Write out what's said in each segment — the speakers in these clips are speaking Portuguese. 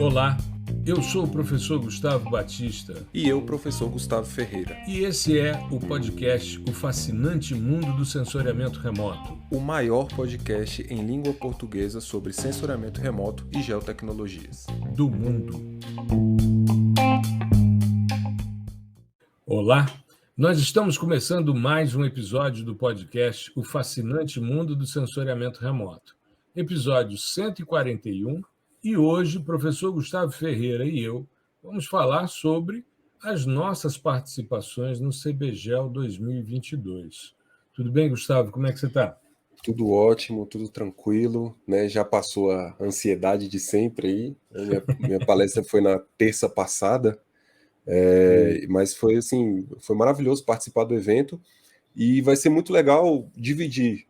Olá, eu sou o professor Gustavo Batista E eu, professor Gustavo Ferreira. e esse é o podcast O Fascinante Mundo do Sensoriamento Remoto. O maior podcast em língua portuguesa sobre sensoriamento remoto e geotecnologias. Do mundo. Olá, nós estamos começando mais um episódio do podcast O Fascinante Mundo do Sensoriamento Remoto. Episódio 141, e hoje o professor Gustavo Ferreira e eu vamos falar sobre as nossas participações no CBGEL 2022. Tudo bem, Gustavo? Como é que você está? Tudo ótimo, tudo tranquilo, né? Já passou a ansiedade de sempre aí. Minha palestra foi na terça passada, mas foi assim, foi maravilhoso participar do evento e vai ser muito legal dividir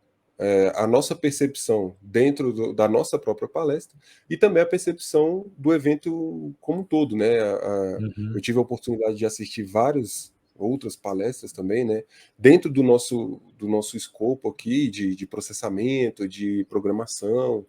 a nossa percepção dentro da nossa própria palestra e também a percepção do evento como um todo, né? Eu Uhum. tive a oportunidade de assistir várias outras palestras também, né? Dentro do nosso escopo aqui de processamento, de programação,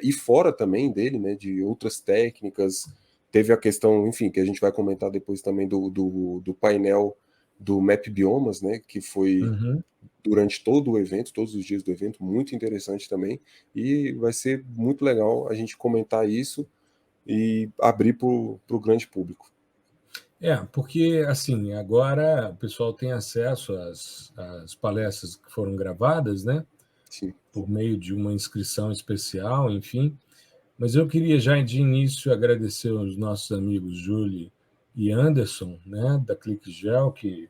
e fora também dele, né? De outras técnicas. Teve a questão, enfim, que a gente vai comentar depois também do painel do Map Biomas, né? Que foi Uhum. durante todo o evento, todos os dias do evento, muito interessante também, e vai ser muito legal a gente comentar isso e abrir para o grande público. Porque assim, agora o pessoal tem acesso às palestras que foram gravadas, né? Sim. Por meio de uma inscrição especial, enfim. Mas eu queria já de início agradecer aos nossos amigos Julie e Anderson, né, da ClickGel, que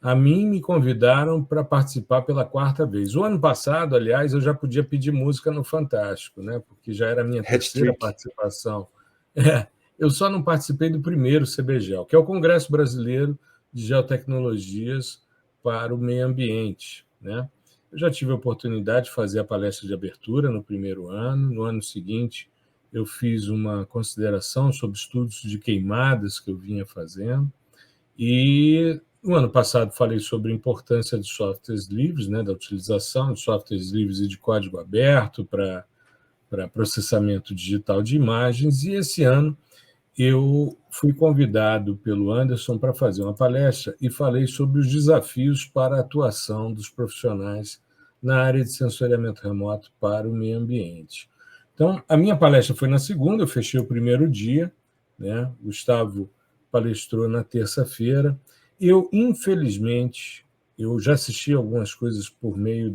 a mim me convidaram para participar pela quarta vez. O ano passado, aliás, eu já podia pedir música no Fantástico, né, porque já era a minha terceira Hat-trick. participação. Eu só não participei do primeiro CBGEL, que é o Congresso Brasileiro de Geotecnologias para o Meio Ambiente, né? Eu já tive a oportunidade de fazer a palestra de abertura no primeiro ano. No ano seguinte, eu fiz uma consideração sobre estudos de queimadas que eu vinha fazendo. E no ano passado falei sobre a importância de softwares livres, né, da utilização de softwares livres e de código aberto para processamento digital de imagens. E esse ano eu fui convidado pelo Anderson para fazer uma palestra e falei sobre os desafios para a atuação dos profissionais na área de sensoriamento remoto para o meio ambiente. Então, a minha palestra foi na segunda, eu fechei o primeiro dia, né? Gustavo palestrou na terça-feira. Infelizmente, eu já assisti algumas coisas por meio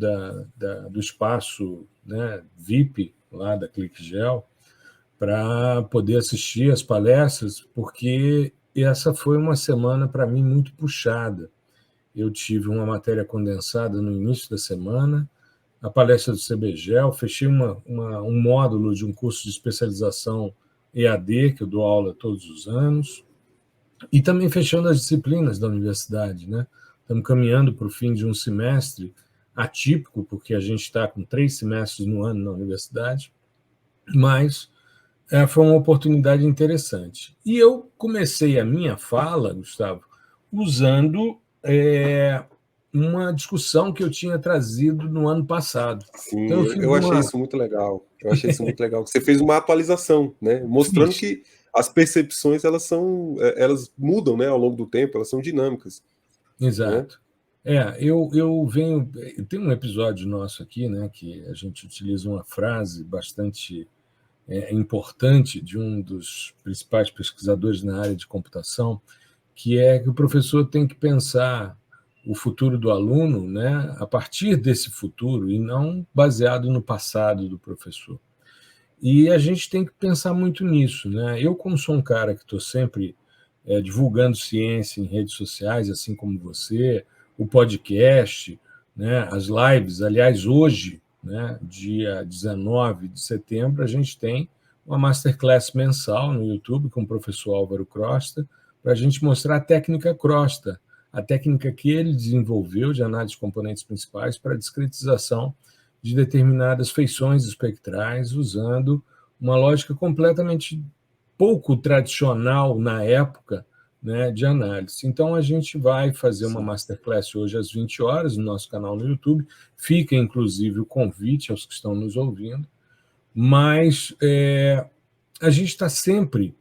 do espaço, né, VIP lá da ClickGel, para poder assistir as palestras, porque essa foi uma semana para mim muito puxada. Eu tive uma matéria condensada no início da semana, a palestra do CBGEL, fechei um módulo de um curso de especialização EAD, que eu dou aula todos os anos, e também fechando as disciplinas da universidade, né? Estamos caminhando para o fim de um semestre atípico, porque a gente está com 3 semestres no ano na universidade, mas foi uma oportunidade interessante. E eu comecei a minha fala, Gustavo, usando uma discussão que eu tinha trazido no ano passado. Sim, Então, eu fiz eu achei uma. isso muito legal. Eu achei isso muito legal. Você fez uma atualização, né? Mostrando Fiz, que as percepções elas mudam, né, ao longo do tempo, elas são dinâmicas, né? exato. Eu venho. Tem um episódio nosso aqui, né, que a gente utiliza uma frase bastante importante de um dos principais pesquisadores na área de computação, que é que o professor tem que pensar o futuro do aluno, né, a partir desse futuro e não baseado no passado do professor. E a gente tem que pensar muito nisso, né? Eu, como sou um cara que estou sempre divulgando ciência em redes sociais, assim como você, o podcast, né, as lives. Aliás, hoje, né, dia 19 de setembro, a gente tem uma masterclass mensal no YouTube com o professor Álvaro Crosta, para a gente mostrar a técnica Crosta, a técnica que ele desenvolveu de análise de componentes principais para a discretização de determinadas feições espectrais, usando uma lógica completamente pouco tradicional na época, né, de análise. Então, a gente vai fazer uma Sim. masterclass hoje às 20 horas no nosso canal no YouTube. Fica, inclusive, o convite aos que estão nos ouvindo. Mas a gente está sempre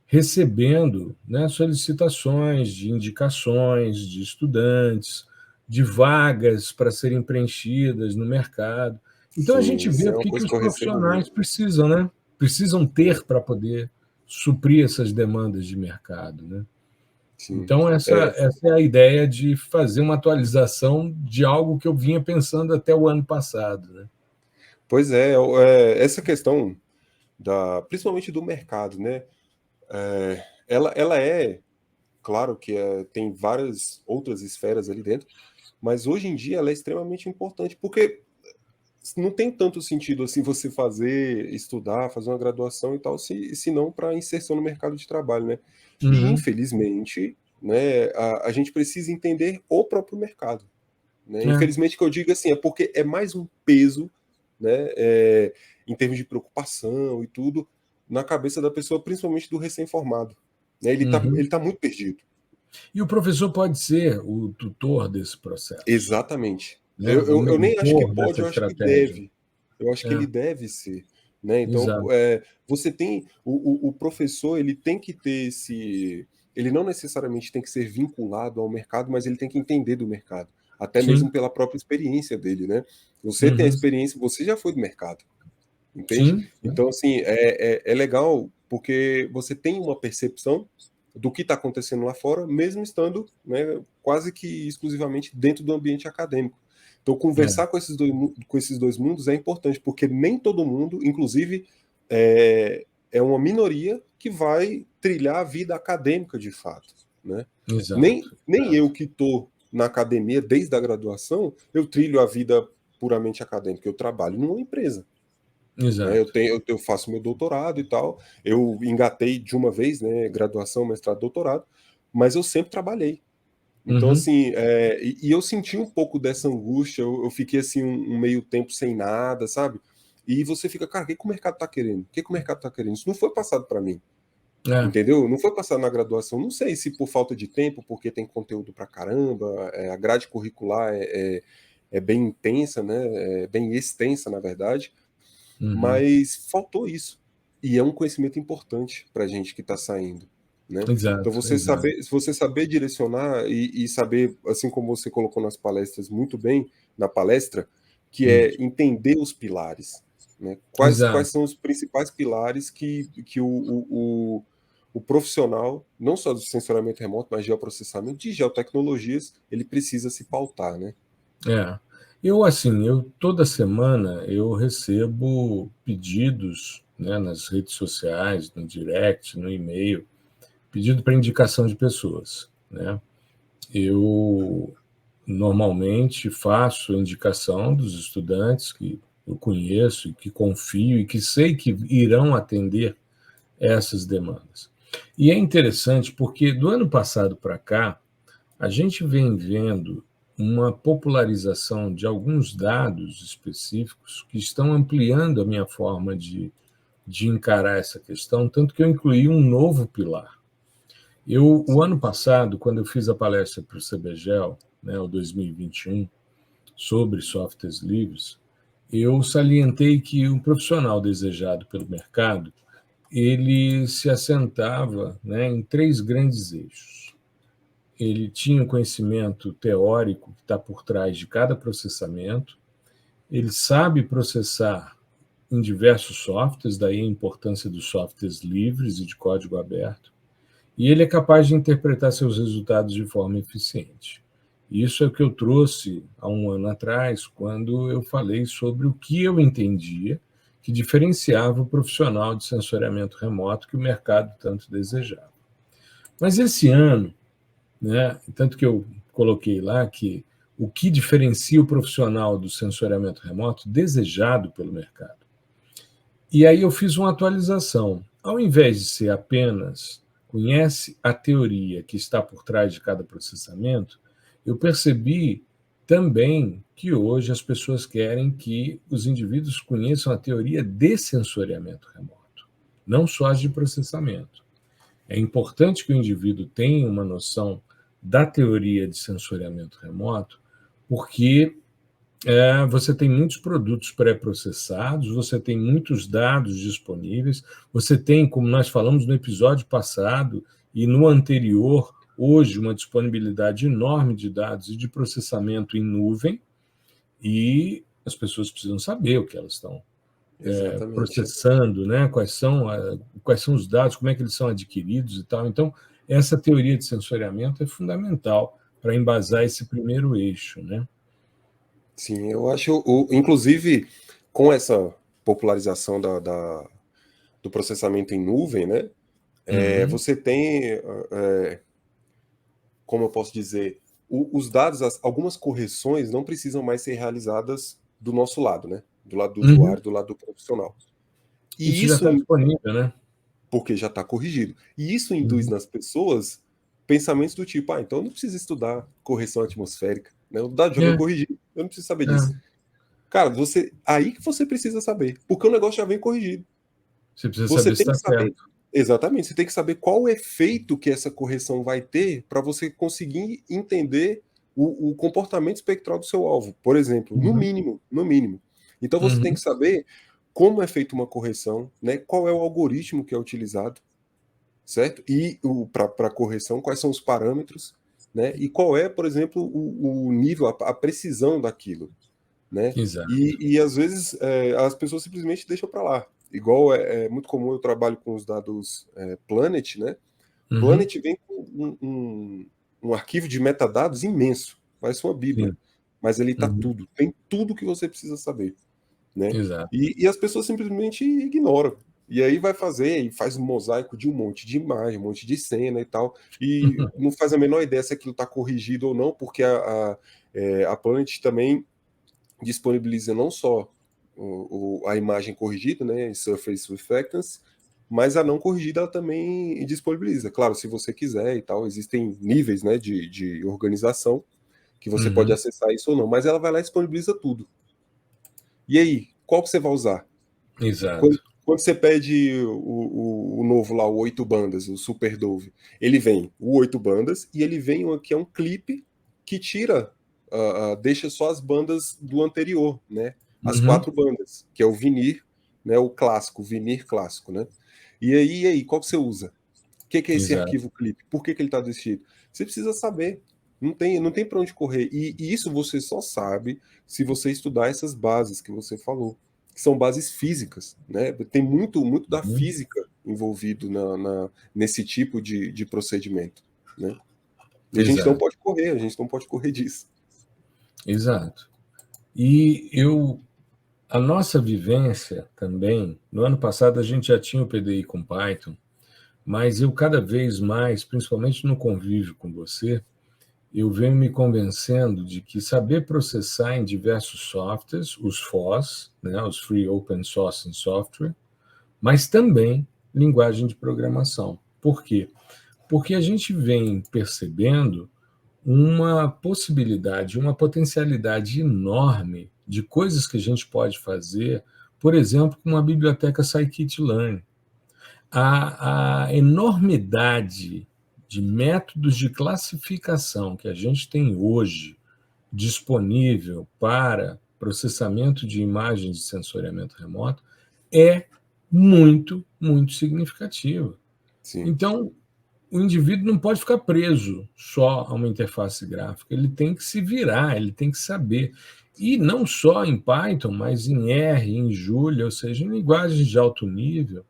recebendo, né, solicitações de indicações de estudantes, de vagas para serem preenchidas no mercado. Então a Sim, gente isso vê é o uma que coisa os que eu recebo profissionais muito. precisam, né? Precisam ter para poder suprir essas demandas de mercado, né? Sim. Então essa é a ideia de fazer uma atualização de algo que eu vinha pensando até o ano passado, né? Pois essa questão principalmente do mercado, né? Ela é, claro que tem várias outras esferas ali dentro, mas hoje em dia ela é extremamente importante, porque não tem tanto sentido assim você estudar, fazer uma graduação e tal, se não para inserção no mercado de trabalho, né? E Uhum. infelizmente, né, a gente precisa entender o próprio mercado, né? É. Infelizmente que eu digo assim, é porque é mais um peso, né, em termos de preocupação e tudo, na cabeça da pessoa, principalmente do recém-formado, né? Uhum. Ele tá muito perdido. E o professor pode ser o tutor desse processo, Exatamente. né? O Eu nem acho que mentor pode, dessa eu acho que estratégia. deve. Eu acho que É, ele deve ser, né. Então, exato. você tem o professor, ele tem que ter ele não necessariamente tem que ser vinculado ao mercado, mas ele tem que entender do mercado, até mesmo Sim. pela própria experiência dele, né. Você tem a Uhum. experiência, você já foi do mercado, entende? Sim. Então, assim, é legal porque você tem uma percepção do que está acontecendo lá fora, mesmo estando, né, quase que exclusivamente dentro do ambiente acadêmico. Então, É. conversar com esses dois mundos é importante, porque nem todo mundo, inclusive, é uma minoria que vai trilhar a vida acadêmica de fato, né? Exato. Nem eu Exato. que estou na academia desde a graduação, eu trilho a vida puramente acadêmica. Eu trabalho numa empresa, né? Exato. Eu faço meu doutorado e tal. Eu engatei de uma vez, né? Graduação, mestrado, doutorado, mas eu sempre trabalhei. Então, Uhum. assim, e eu senti um pouco dessa angústia. Eu fiquei assim um meio tempo sem nada, sabe? E você fica, cara, o que que o mercado tá querendo? O que que o mercado tá querendo? Isso não foi passado para mim, É. entendeu? Não foi passado na graduação. Não sei se por falta de tempo, porque tem conteúdo pra caramba, a grade curricular é bem intensa, né? É bem extensa, na verdade, Uhum. mas faltou isso. E é um conhecimento importante para a gente que está saindo, né? Então Exato. Exato. se você saber direcionar e saber, assim como você colocou nas palestras muito bem, na palestra, que é Isso. entender os pilares, né? Quais Exato. são os principais pilares que o profissional, não só do sensoriamento remoto, mas de geoprocessamento, de geotecnologias, ele precisa se pautar, né? É. Eu, assim, toda semana eu recebo pedidos, né, nas redes sociais, no direct, no e-mail, pedido para indicação de pessoas, né? Eu normalmente faço a indicação dos estudantes que eu conheço e que confio e que sei que irão atender essas demandas. E é interessante porque do ano passado para cá, a gente vem vendo uma popularização de alguns dados específicos que estão ampliando a minha forma de encarar essa questão, tanto que eu incluí um novo pilar. O ano passado, quando eu fiz a palestra para o CBGEL, né, o 2021, sobre softwares livres, eu salientei que o profissional desejado pelo mercado ele se assentava, né, em três grandes eixos. Ele tinha o conhecimento teórico que está por trás de cada processamento, ele sabe processar em diversos softwares, daí a importância dos softwares livres e de código aberto, e ele é capaz de interpretar seus resultados de forma eficiente. Isso é o que eu trouxe há um ano atrás, quando eu falei sobre o que eu entendia que diferenciava o profissional de sensoriamento remoto que o mercado tanto desejava. Mas esse ano, né, tanto que eu coloquei lá que o que diferencia o profissional do sensoriamento remoto desejado pelo mercado. E aí eu fiz uma atualização. Ao invés de ser apenas conhece a teoria que está por trás de cada processamento, eu percebi também que hoje as pessoas querem que os indivíduos conheçam a teoria de sensoriamento remoto, não só as de processamento. É importante que o indivíduo tenha uma noção da teoria de sensoriamento remoto, porque Você tem muitos produtos pré-processados, você tem muitos dados disponíveis, você tem, como nós falamos no episódio passado e no anterior, hoje, uma disponibilidade enorme de dados e de processamento em nuvem, e as pessoas precisam saber o que elas estão Exatamente. processando, né? Quais são os dados, como é que eles são adquiridos e tal. Então, essa teoria de sensoriamento é fundamental para embasar esse primeiro eixo, né? Sim, eu acho, inclusive, com essa popularização do processamento em nuvem, né? Uhum, Você tem, como eu posso dizer, os dados, algumas correções não precisam mais ser realizadas do nosso lado, né? Do lado do uhum. usuário, do lado do profissional. E Isso já isso, está disponível, né? porque já está corrigido. E isso induz Uhum. nas pessoas pensamentos do tipo, então eu não preciso estudar correção atmosférica, né? O dado já vem É, corrigido, eu não preciso saber disso. é. Cara, aí que você precisa saber, porque o negócio já vem corrigido. Você precisa Você saber se tem que está saber, certo. exatamente, você tem que saber qual o efeito que essa correção vai ter para você conseguir entender o comportamento espectral do seu alvo, por exemplo, no Uhum, mínimo, no mínimo. Então você tem uhum, que saber como é feita uma correção, né? Qual é o algoritmo que é utilizado, certo? E para correção, quais são os parâmetros, né? E qual é, por exemplo, o nível, a precisão daquilo, né? exato. E às vezes as pessoas simplesmente deixam para lá. Igual é muito comum, eu trabalho com os dados Planet, né? Uhum, Planet vem com um arquivo de metadados imenso, parece uma bíblia, sim. mas ali está Uhum, tudo, tem tudo que você precisa saber, né? exato. E as pessoas simplesmente ignoram. E aí vai fazer, e faz um mosaico de um monte de imagem, um monte de cena e tal, e não faz a menor ideia se aquilo está corrigido ou não, porque a Planet também disponibiliza não só a imagem corrigida, né, em Surface Reflectance, mas a não corrigida ela também disponibiliza. Claro, se você quiser e tal, existem níveis, né, de organização que você pode Uhum, acessar isso ou não, mas ela vai lá e disponibiliza tudo. E aí, qual que você vai usar? Quando, exato. quando você pede o novo lá, o 8 bandas, o Super Dove, ele vem o 8 bandas e ele vem aqui é um clipe que tira, deixa só as bandas do anterior, né? As Uhum, 4 bandas, que é o vinir, né? O clássico, o vinir clássico, né? E aí, qual que você usa? O que é esse exato. arquivo clipe? Por que ele está desse jeito? Você precisa saber. Não tem para onde correr. E isso você só sabe se você estudar essas bases que você falou, que são bases físicas, né? Tem muito da Uhum, física envolvido nesse tipo de procedimento, né? E a gente não exato. pode correr, a gente não pode correr disso. Exato. E a nossa vivência também, no ano passado a gente já tinha o PDI com Python, mas eu cada vez mais, principalmente no convívio com você, eu venho me convencendo de que saber processar em diversos softwares, os FOSS, né, os Free Open Source Software, mas também linguagem de programação. Por quê? Porque a gente vem percebendo uma possibilidade, uma potencialidade enorme de coisas que a gente pode fazer, por exemplo, com uma biblioteca Scikit-learn. A enormidade de métodos de classificação que a gente tem hoje disponível para processamento de imagens de sensoriamento remoto é muito, muito significativa. Sim, Então, o indivíduo não pode ficar preso só a uma interface gráfica, ele tem que se virar, ele tem que saber. E não só em Python, mas em R, em Julia, ou seja, em linguagens de alto nível,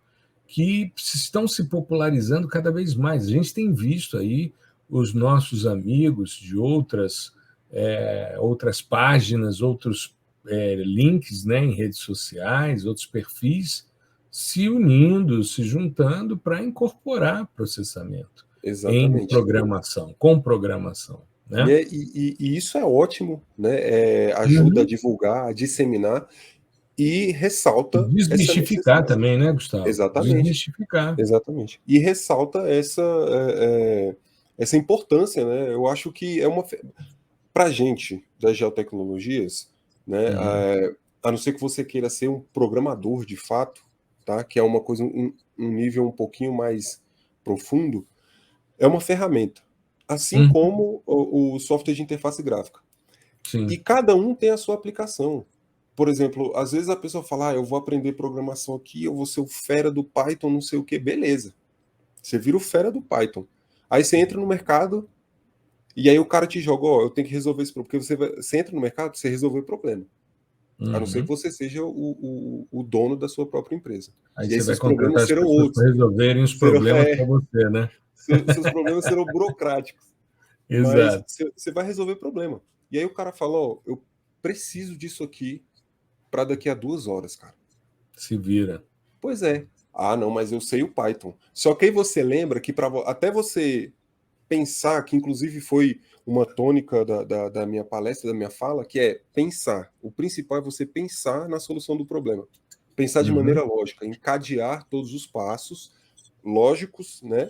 que estão se popularizando cada vez mais. A gente tem visto aí os nossos amigos de outras páginas, outros links, né, em redes sociais, outros perfis, se unindo, se juntando para incorporar processamento em exatamente. programação, com programação. E, Né? e isso é ótimo, né? Ajuda a Uhum. divulgar, a disseminar e E ressalta essa desmistificar necessidade. também, né, Gustavo? Exatamente, Desmistificar. exatamente. E ressalta essa importância, né? Eu acho que para a gente das geotecnologias, né? Uhum. A não ser que você queira ser um programador de fato, tá? Que é uma coisa, um nível um pouquinho mais profundo, é uma ferramenta, assim Uhum. como o software de interface gráfica. Sim. E cada um tem a sua aplicação. Por exemplo, às vezes a pessoa fala, eu vou aprender programação aqui, eu vou ser o fera do Python, não sei o quê. Beleza. Você vira o fera do Python. Aí você entra no mercado e aí o cara te joga, eu tenho que resolver esse problema. Porque você entra no mercado para você resolver o problema. A não ser que você seja o dono da sua própria empresa. Aí E aí você vai seus problemas contratar as serão pessoas outros. para resolverem os problemas para você, né? Seus problemas serão burocráticos. Mas Exato. você vai resolver problema. E aí o cara fala, eu preciso disso aqui para daqui a 2 horas, cara. Se vira. Pois é. Ah, não, mas eu sei o Python. Só que aí você lembra que até você pensar, que inclusive foi uma tônica da minha palestra, da minha fala, que é pensar. O principal é você pensar na solução do problema. Pensar de maneira lógica, encadear todos os passos lógicos, né?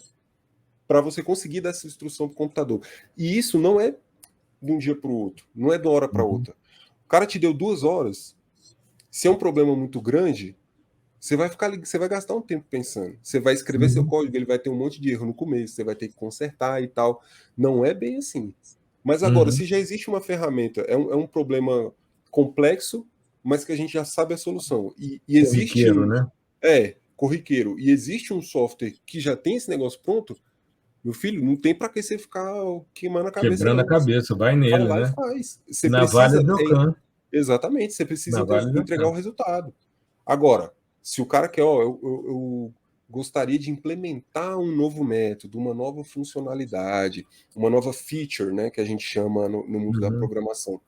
Para você conseguir dar essa instrução para o computador. E isso não é de um dia para o outro, não é de uma hora para outra. O cara te deu 2 horas. Se é um problema muito grande, você vai gastar um tempo pensando. Você vai escrever seu código, ele vai ter um monte de erro no começo, você vai ter que consertar e tal. Não é bem assim. Mas agora, se já existe uma ferramenta, é um problema complexo, mas que a gente já sabe a solução. E existe Corriqueiro, né? corriqueiro. E existe um software que já tem esse negócio pronto, meu filho, não tem para que você ficar queimando a cabeça, Quebrando a não. cabeça, vai Vai nele, lá e né? faz. Você Navalha precisa. do Khan. Exatamente, você precisa Navalha do entregar o Khan. resultado. Agora, se o cara quer, eu gostaria de implementar um novo método, uma nova funcionalidade, uma nova feature, né, que a gente chama no mundo da programação.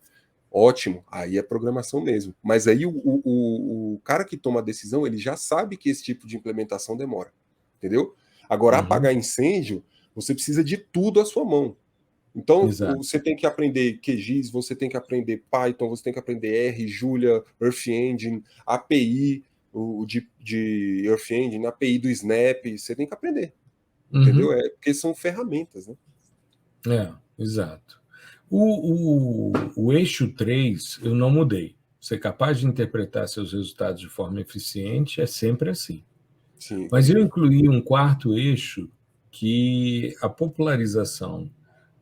Ótimo, aí é programação mesmo. Mas aí o cara que toma a decisão, ele já sabe que esse tipo de implementação demora. Entendeu? Agora, apagar incêndio, você precisa de tudo à sua mão. Então, Exato. você tem que aprender QGIS, você tem que aprender Python, você tem que aprender R, Julia, Earth Engine, API de Earth Engine, API do Snap, você tem que aprender. Entendeu? Porque são ferramentas, né? Exato. O eixo 3 eu não mudei. Ser capaz de interpretar seus resultados de forma eficiente é sempre assim. Sim. Mas eu incluí um quarto eixo que a popularização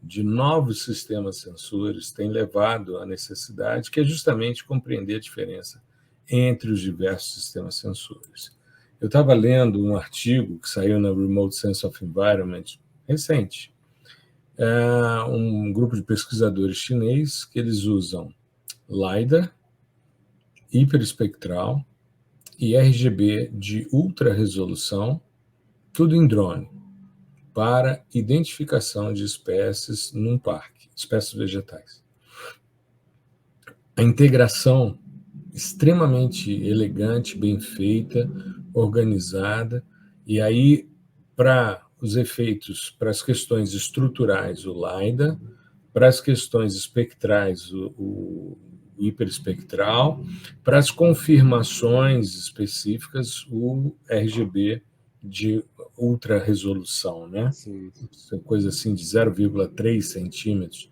de novos sistemas sensores tem levado à necessidade, que é justamente compreender a diferença entre os diversos sistemas sensores. Eu estava lendo um artigo que saiu na Remote Sense of Environment recente. É um grupo de pesquisadores chinês que eles usam LiDAR, hiperespectral e RGB de ultra resolução, tudo em drone, para identificação de espécies num parque, espécies vegetais. A integração extremamente elegante, bem feita, organizada, e aí, para os efeitos, para as questões estruturais, o LiDAR, para as questões espectrais, o hiperespectral, para as confirmações específicas, o RGB de ultra resolução, né? Sim. Coisa assim de 0,3 centímetros,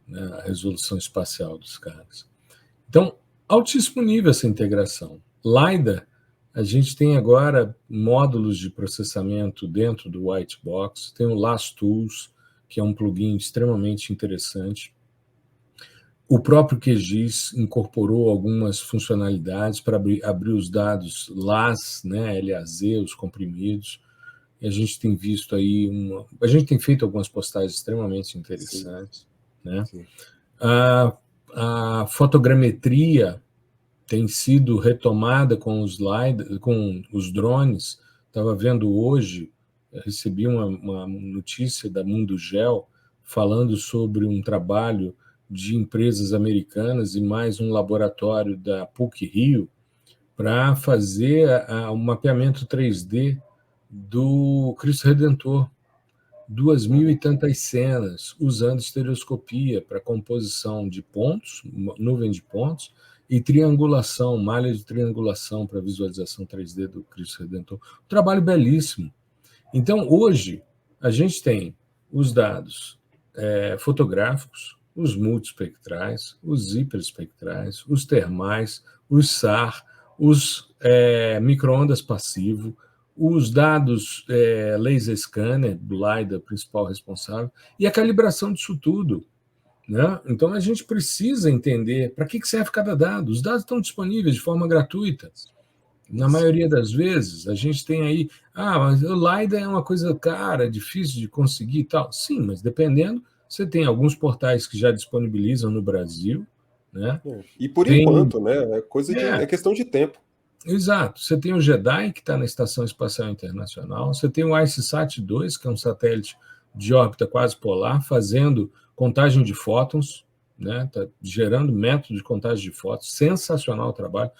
né, a resolução espacial dos caras. Então, altíssimo nível essa integração. LiDAR, a gente tem agora módulos de processamento dentro do White Box, tem o LastTools, que é um plugin extremamente interessante. O próprio QGIS incorporou algumas funcionalidades para abrir os dados LAS, né, LAZ, os comprimidos. E a gente tem visto aí a gente tem feito algumas postagens extremamente interessantes, né? A fotogrametria tem sido retomada com os drones. Estava vendo hoje, recebi uma notícia da Mundo Gel falando sobre um trabalho de empresas americanas e mais um laboratório da PUC-Rio para fazer um mapeamento 3D do Cristo Redentor, 2.000 e tantas cenas, usando estereoscopia para composição de pontos, nuvem de pontos, e triangulação, malha de triangulação para visualização 3D do Cristo Redentor. Um trabalho belíssimo. Então, hoje, a gente tem os dados fotográficos, os multiespectrais, os hiperespectrais, os termais, os SAR, os micro-ondas passivo, os dados laser scanner, do LiDAR, principal responsável, e a calibração disso tudo. né? Então a gente precisa entender para que serve cada dado. Os dados estão disponíveis de forma gratuita. Na Isso. maioria das vezes, a gente tem aí, mas o LiDAR é uma coisa cara, difícil de conseguir e tal. Sim, mas dependendo, você tem alguns portais que já disponibilizam no Brasil, né? E por Tem, enquanto, né? É questão de tempo. exato. Você tem o JEDI, que está na Estação Espacial Internacional. Você tem o ICESat-2, que é um satélite de órbita quase polar, fazendo contagem de fótons, né? Tá gerando método de contagem de fótons. Sensacional o trabalho.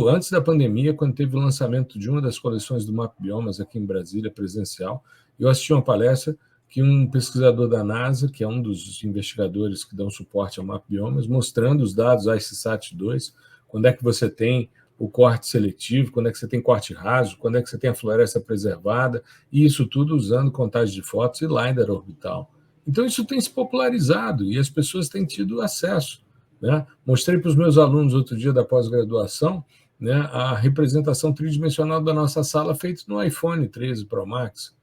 Antes da pandemia, quando teve o lançamento de uma das coleções do Map Biomas aqui em Brasília, presencial, eu assisti uma palestra que um pesquisador da NASA, que é um dos investigadores que dão suporte ao Map Biomas, mostrando os dados ICESat-2, quando é que você tem o corte seletivo, quando é que você tem corte raso, quando é que você tem a floresta preservada, e isso tudo usando contagem de fotos e LiDAR orbital. Então, isso tem se popularizado e as pessoas têm tido acesso, né? Mostrei para os meus alunos outro dia da pós-graduação, né, a representação tridimensional da nossa sala feita no iPhone 13 Pro Max.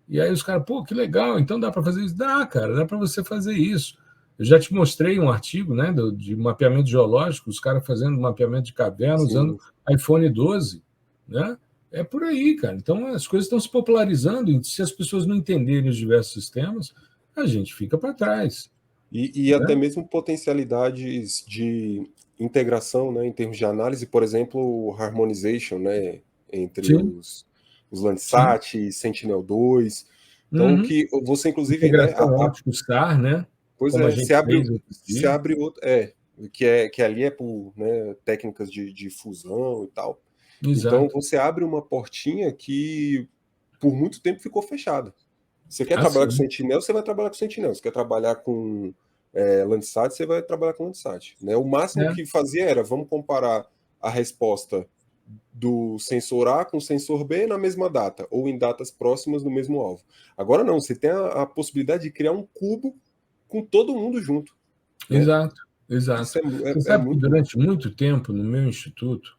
E aí os caras, pô, que legal, então dá para fazer isso? Dá, cara, dá para você fazer isso. Eu já te mostrei um artigo, né, de mapeamento geológico, os caras fazendo mapeamento de caverna usando Sim. iPhone 12, né? É por aí, cara. Então as coisas estão se popularizando e se as pessoas não entenderem os diversos sistemas, a gente fica para trás, E né? até mesmo potencialidades de integração, né, em termos de análise, por exemplo, o harmonization, né, entre Sim, os sim. Landsat e Sentinel-2. Então, Uhum. que você, inclusive, né, Integração óptico-SAR, né? pois Como a é, gente fez outro se dia. abre outro, que ali é por, né, técnicas de fusão e tal. Então, Exato. você abre uma portinha que por muito tempo ficou fechada. Você quer trabalhar com Assim. Sentinel, você vai trabalhar com Sentinel. Você quer trabalhar com Landsat, você vai trabalhar com Landsat. Né? O máximo É, que fazia era, vamos comparar a resposta do sensor A com o sensor B na mesma data, ou em datas próximas no mesmo alvo. Agora não, você tem a possibilidade de criar um cubo com todo mundo junto. Né? exato, Isso exato. Você é sabe que muito. durante muito tempo, no meu instituto,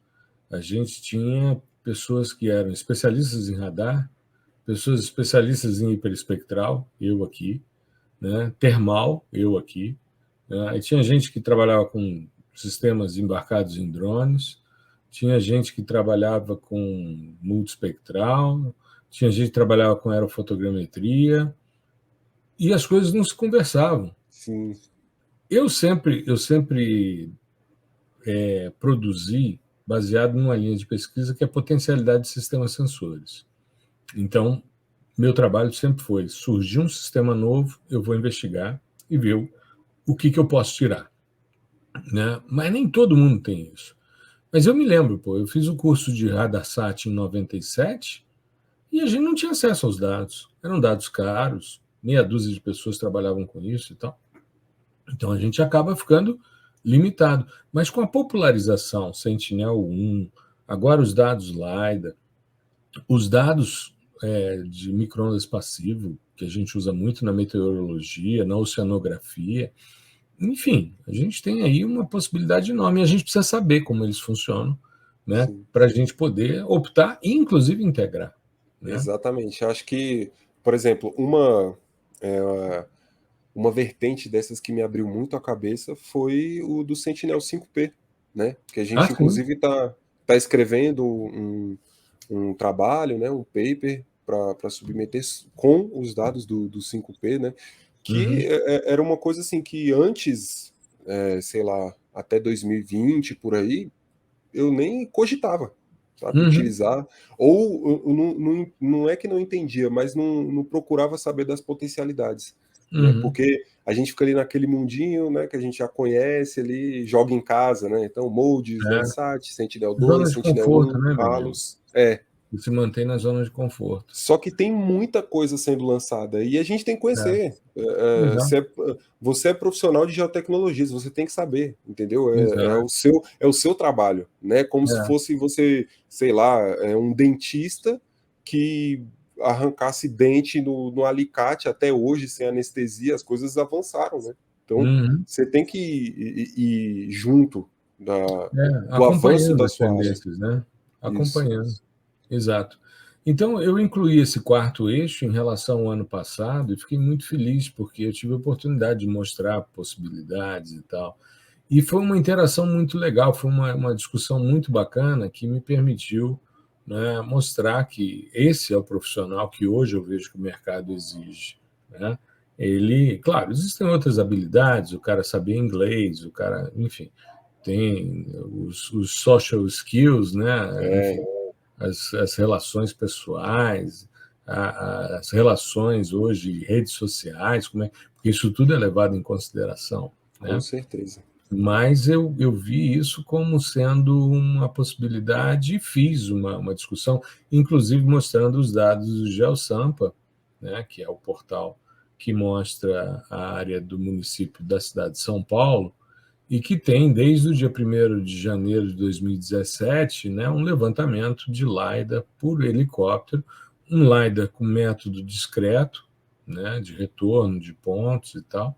a gente tinha pessoas que eram especialistas em radar, pessoas especialistas em hiperespectral, eu aqui, né? Termal, eu aqui, né? E tinha gente que trabalhava com sistemas embarcados em drones, tinha gente que trabalhava com multispectral, tinha gente que trabalhava com aerofotogrametria, e as coisas não se conversavam. Sim, Eu sempre produzi baseado numa linha de pesquisa que é a potencialidade de sistemas sensores. Então, meu trabalho sempre foi: surgir um sistema novo, eu vou investigar e ver o que eu posso tirar. Né? Mas nem todo mundo tem isso. Mas eu me lembro, pô, eu fiz o curso de Radarsat em 97 e a gente não tinha acesso aos dados. Eram dados caros, meia dúzia de pessoas trabalhavam com isso e tal. Então a gente acaba ficando limitado. Mas com a popularização Sentinel-1, agora os dados LiDAR, os dados de micro-ondas passivo, que a gente usa muito na meteorologia, na oceanografia, enfim, a gente tem aí uma possibilidade enorme e a gente precisa saber como eles funcionam, né, sim. para a gente poder optar e, inclusive, integrar. Né? Exatamente. Acho que, por exemplo, é, uma vertente dessas que me abriu muito a cabeça foi o do Sentinel 5P, né? Que a Ah, gente, sim. inclusive, tá escrevendo um trabalho, né? Um paper para submeter com os dados do 5P, né? Que Uhum, era uma coisa assim que antes, sei lá, até 2020, por aí, eu nem cogitava, sabe, uhum, utilizar, ou eu não é que não entendia, mas não procurava saber das potencialidades, né, uhum. porque a gente fica ali naquele mundinho, né, que a gente já conhece ali, joga em casa, né, então Moldes, É. Landsat, Zona Sentinel-2, de conforto, Sentinel-1, né, meu amigo? Talos, E se mantém na zona de conforto. só que tem muita coisa sendo lançada e a gente tem que É, conhecer. exato, Você é profissional de geotecnologias, você tem que saber, entendeu? exato. É o seu trabalho, né? Como se É. fosse você, sei lá, um dentista que arrancasse dente no alicate até hoje sem anestesia, as coisas avançaram, né? Então Uhum. você tem que ir junto É, do avanço acompanhando da as sua área. tendências, né? Isso. Acompanhando, exato. Então, eu incluí esse quarto eixo em relação ao ano passado e fiquei muito feliz, porque eu tive a oportunidade de mostrar possibilidades e tal. E foi uma interação muito legal, foi uma discussão muito bacana que me permitiu, né, mostrar que esse é o profissional que hoje eu vejo que o mercado exige. Né? Ele, claro, existem outras habilidades, o cara saber inglês, o cara, enfim, tem os social skills, né? Enfim, É, as relações pessoais, as relações hoje, redes sociais, porque isso tudo é levado em consideração. com Né? certeza. Mas eu vi isso como sendo uma possibilidade e fiz uma discussão, inclusive mostrando os dados do GeoSampa, né, que é o portal que mostra a área do município da cidade de São Paulo, e que tem, desde o dia 1º de janeiro de 2017, né, um levantamento de LiDAR por helicóptero, um LiDAR com método discreto, né, de retorno de pontos e tal,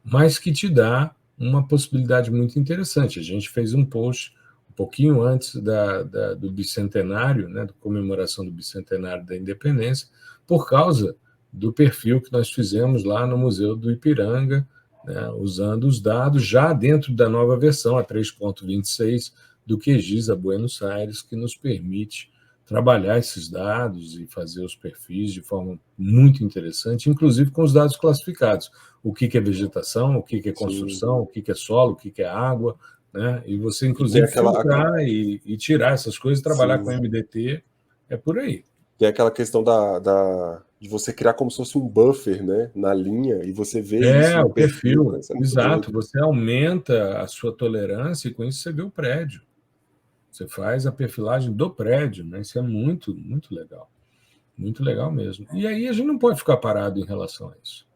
mas que te dá uma possibilidade muito interessante. A gente fez um post um pouquinho antes do bicentenário, né, da comemoração do bicentenário da independência, por causa do perfil que nós fizemos lá no Museu do Ipiranga, né, usando os dados já dentro da nova versão, a 3.26 do QGIS a Buenos Aires, que nos permite trabalhar esses dados e fazer os perfis de forma muito interessante, inclusive com os dados classificados. O que é vegetação, o que é Sim. construção, o que é solo, o que é água, né? E você, E tem inclusive, filtrar e tirar essas coisas, trabalhar com sim, MDT, é por aí. tem aquela questão de você criar como se fosse um buffer, né, na linha, e você vê isso É, no o perfil, perfil, cara, isso é muito exato. doido. Você aumenta a sua tolerância e com isso você vê o prédio. Você faz a perfilagem do prédio, né? Isso é muito, muito legal. Muito legal mesmo. E aí a gente não pode ficar parado em relação a isso.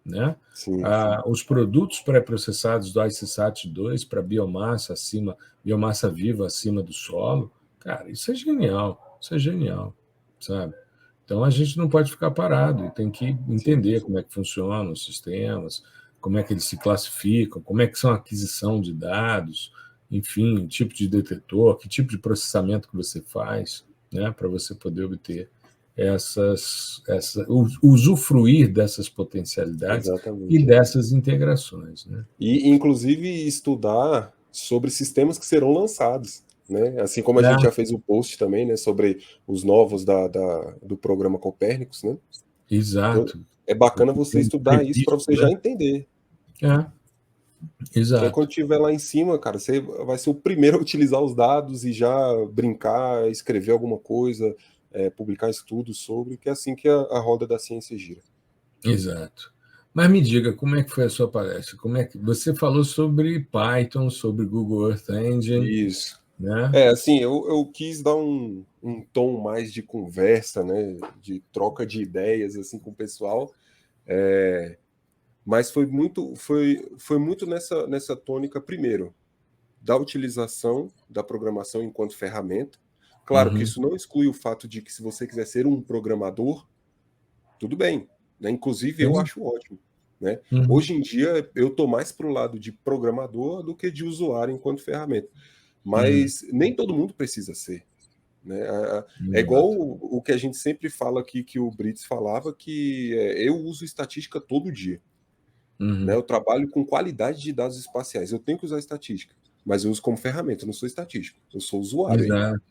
Né? Sim, sim. Os produtos pré-processados do ICSAT-2 para biomassa viva acima do solo, cara, isso é genial, sabe? Então a gente não pode ficar parado e tem que Sim, entender sim. como é que funcionam os sistemas, como é que eles se classificam, como é que são a aquisição de dados, enfim, tipo de detetor, que tipo de processamento que você faz, né, para você poder obter usufruir dessas potencialidades e Exatamente. dessas integrações. Né? E, inclusive, estudar sobre sistemas que serão lançados, né? Assim como a gente É, já fez o post também, né, sobre os novos do programa Copérnicos, né? Então, exato. é O bacana que você tem estudar isso para previsto, você já né? entender. É, Que aí quando exato. estiver lá em cima, cara, você vai ser o primeiro a utilizar os dados e já brincar, escrever alguma coisa, publicar estudos sobre, que é assim que a roda da ciência gira. Exato. Mas me diga, como é que foi a sua palestra? Como é que você falou sobre Python, sobre Google Earth Engine, Isso. né? Assim, eu quis dar um tom mais de conversa, né, de troca de ideias, assim, com o pessoal, mas foi muito nessa tônica, primeiro, da utilização da programação enquanto ferramenta. Claro que Uhum, isso não exclui o fato de que se você quiser ser um programador, tudo bem, né? Inclusive eu sim. acho ótimo, né? Uhum, Hoje em dia eu estou mais para o lado de programador do que de usuário enquanto ferramenta, uhum, mas nem todo mundo precisa ser, né? É igual exato. o que a gente sempre fala aqui, que o Brits falava, que eu uso estatística todo dia, né? Uhum, Eu trabalho com qualidade de dados espaciais, eu tenho que usar estatística, mas eu uso como ferramenta, eu não sou estatístico, eu sou usuário ainda, exato,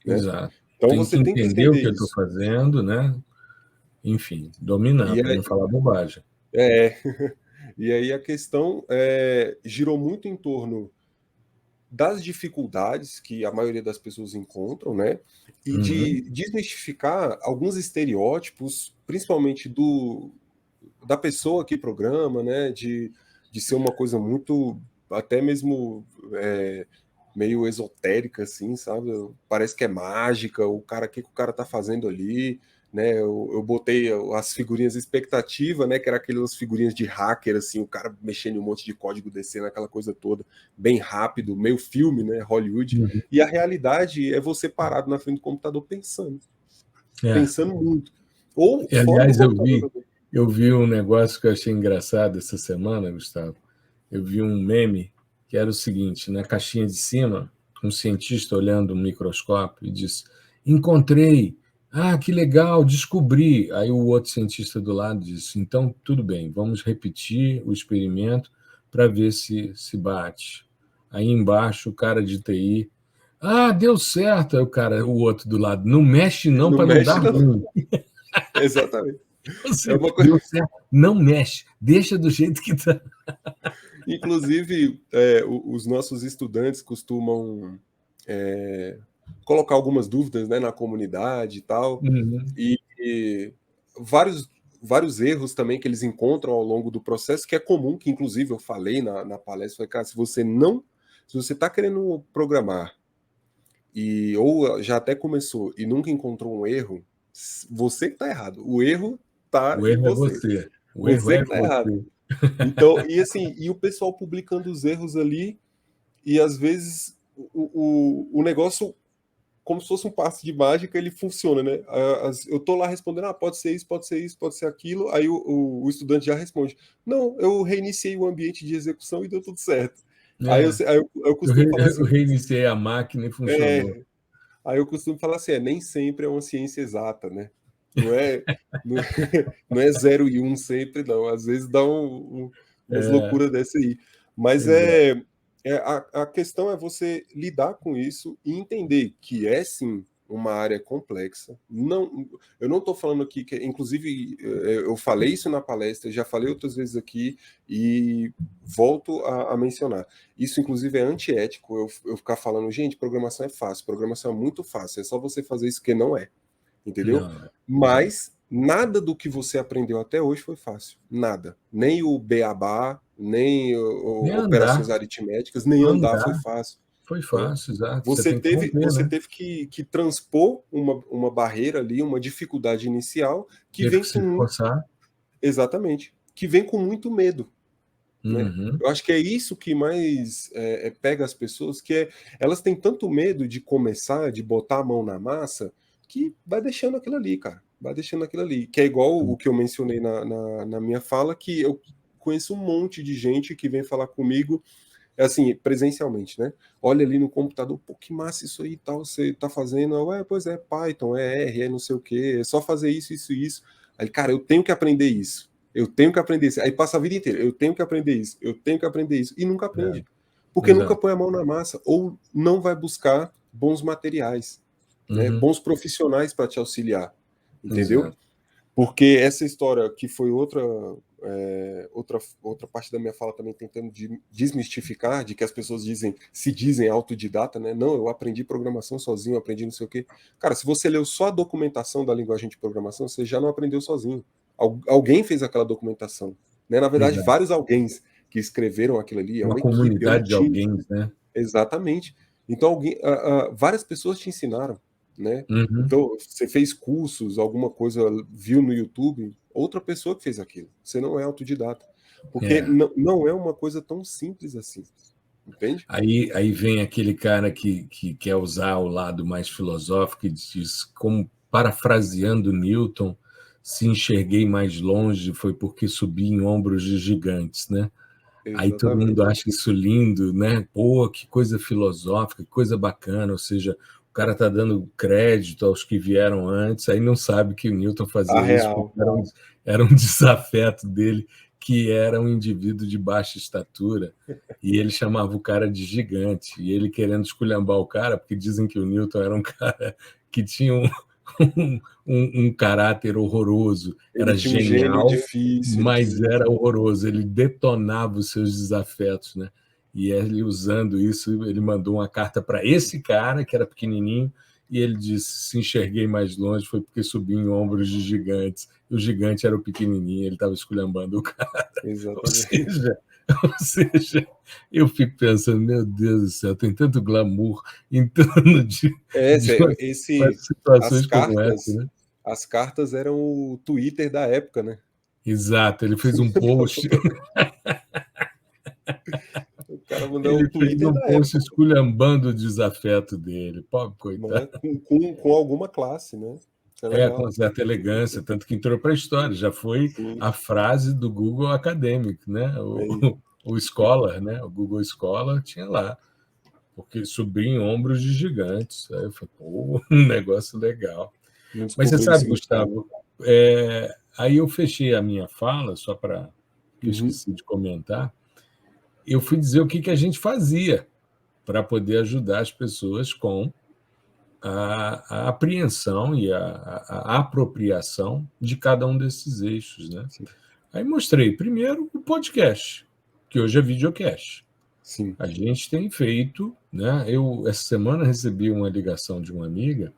né? exato. Então Tem que você tem que entender o entender que eu estou isso. fazendo, né? Enfim, dominar, E para não aí, falar bobagem. é, e aí a questão girou muito em torno das dificuldades que a maioria das pessoas encontram, né? E Uhum, de desmistificar alguns estereótipos, principalmente da pessoa que programa, né? De ser uma coisa muito, até mesmo meio esotérica, assim, sabe? Parece que é mágica, o que o cara tá fazendo ali, né? Eu botei as figurinhas expectativa, né? Que era aquelas figurinhas de hacker, assim, o cara mexendo em um monte de código, descendo aquela coisa toda, bem rápido, meio filme, né? Hollywood. uhum. E a realidade é você parado na frente do computador É. pensando muito. Ou E, fora do aliás, computador também. eu vi um negócio que eu achei engraçado essa semana, Gustavo. Eu vi um meme que era o seguinte: na caixinha de cima, um cientista olhando um microscópio e disse: Encontrei Ah, que legal, descobri. Aí o outro cientista do lado disse: então, tudo bem, vamos repetir o experimento para ver se bate. Aí embaixo, o cara de TI: ah, deu certo. Aí o outro do lado: não mexe não Não para não mexe, dar não. ruim. Exatamente. É Assim, uma coisa. deu certo, não mexe, deixa do jeito que está. Inclusive, os nossos estudantes costumam é, colocar algumas dúvidas, né, na comunidade e tal, Uhum. e vários erros também que eles encontram ao longo do processo, que é comum, que inclusive eu falei na palestra, falei, cara, se você está querendo programar ou já até começou e nunca encontrou um erro, você que está errado. O erro está O em erro é você. você. O erro Você é que está errado. você. Então, e assim, e o pessoal publicando os erros ali, e às vezes o negócio, como se fosse um passe de mágica, ele funciona, né? Eu tô lá respondendo, pode ser isso, pode ser isso, pode ser aquilo, aí o estudante já responde, não, eu reiniciei o ambiente de execução e deu tudo certo. É, Aí eu costumo falar eu assim, reiniciei a máquina e funcionou. é, aí eu costumo falar assim, nem sempre é uma ciência exata, né? Não é, não é, não é 0 e 1 sempre, não. Às vezes dá umas É, loucuras dessa aí. Mas exato. a questão é você lidar com isso e entender que é sim uma área complexa. Não, eu não estou falando aqui que, inclusive, eu falei isso na palestra, já falei outras vezes aqui e volto a mencionar. Isso, inclusive, é antiético eu ficar falando, gente, programação é fácil, programação é muito fácil, é só você fazer isso que não é, entendeu? Não, exato. Mas nada do que você aprendeu até hoje foi fácil. Nada. Nem o beabá, nem Nem operações andar, aritméticas, nem andar foi andar fácil. foi Né? fácil, exato. Você Você tem que teve, romper, você né? teve que transpor uma barreira ali, uma dificuldade inicial que Teve vem que se com muito, esforçar. exatamente, que vem com muito medo, né? Uhum. Eu acho que é isso que mais pega as pessoas, que elas têm tanto medo de começar, de botar a mão na massa, que vai deixando aquilo ali, cara. Vai deixando aquilo ali. Que é igual o que eu mencionei na minha fala, que eu conheço um monte de gente que vem falar comigo, assim, presencialmente, né? Olha ali no computador, pô, que massa isso aí e tal, você tá fazendo. Pois é, Python, é R, é não sei o quê, é só fazer isso, isso, isso. Aí, cara, eu tenho que aprender isso. Eu tenho que aprender isso. Aí passa a vida inteira, eu tenho que aprender isso, eu tenho que aprender isso. E nunca É, aprende. Porque nunca exato. põe a mão na massa, ou não vai buscar bons materiais, né? Uhum. Bons profissionais para te auxiliar. Entendeu? Exato. Porque essa história que foi outra parte da minha fala também tentando desmistificar, de que as pessoas se dizem autodidata, né? Não, eu aprendi programação sozinho, aprendi não sei o quê. Cara, se você leu só a documentação da linguagem de programação, você já não aprendeu sozinho. Alguém fez aquela documentação, né? Na verdade, Exato. vários alguéms que escreveram aquilo ali, é Uma uma equipe, é um comunidade de time. alguém, né? Exatamente. Então, várias pessoas te ensinaram, né? Uhum. Então, você fez cursos, alguma coisa, viu no YouTube, outra pessoa que fez aquilo. Você não é autodidata. Porque É. não é uma coisa tão simples assim. Entende? Aí vem aquele cara que quer usar o lado mais filosófico e diz, como parafraseando Newton, se enxerguei mais longe foi porque subi em ombros de gigantes, né? Aí todo mundo Exatamente. acha isso lindo, né? Pô, que coisa filosófica, que coisa bacana. Ou seja, o cara está dando crédito aos que vieram antes, aí não sabe que o Newton A fazia isso porque real. era um desafeto dele, que era um indivíduo de baixa estatura, e ele chamava o cara de gigante, e ele querendo esculhambar o cara, porque dizem que o Newton era um cara que tinha um caráter horroroso, Ele era tinha um gênio genial, difícil, ele mas tinha. era horroroso, ele detonava os seus desafetos, né? E ele usando isso, ele mandou uma carta para esse cara, que era pequenininho, e ele disse, se enxerguei mais longe foi porque subi em ombros de gigantes, e o gigante era o pequenininho, ele estava esculhambando o cara. Ou Exatamente. seja, ou seja, eu fico pensando, meu Deus do céu, tem tanto glamour em torno de umas As situações como essa, cartas, né? as cartas eram o Twitter da época, né? Exato, ele fez um post. O cara mandou o Ele fez Twitter um da post época, pô, esculhambando o desafeto dele. Pobre coitado. né? Com alguma classe, né? Isso é Com legal. certa elegância, tanto que entrou para a história. Já foi Sim, a frase do Google Academic, né? aí. O Scholar, né? O Google Scholar tinha lá, porque subia em ombros de gigantes. Aí eu falei, pô, um negócio legal. Mas você descobrir sabe, esse mistério. Gustavo, aí eu fechei a minha fala, só para que eu Uhum. esqueci de comentar, eu fui dizer o que, que a gente fazia para poder ajudar as pessoas com a apreensão e a apropriação de cada um desses eixos, né? Sim, Aí mostrei, primeiro, o podcast, que hoje é videocast. sim, A gente tem feito, né? Eu, essa semana, recebi uma ligação de uma amiga.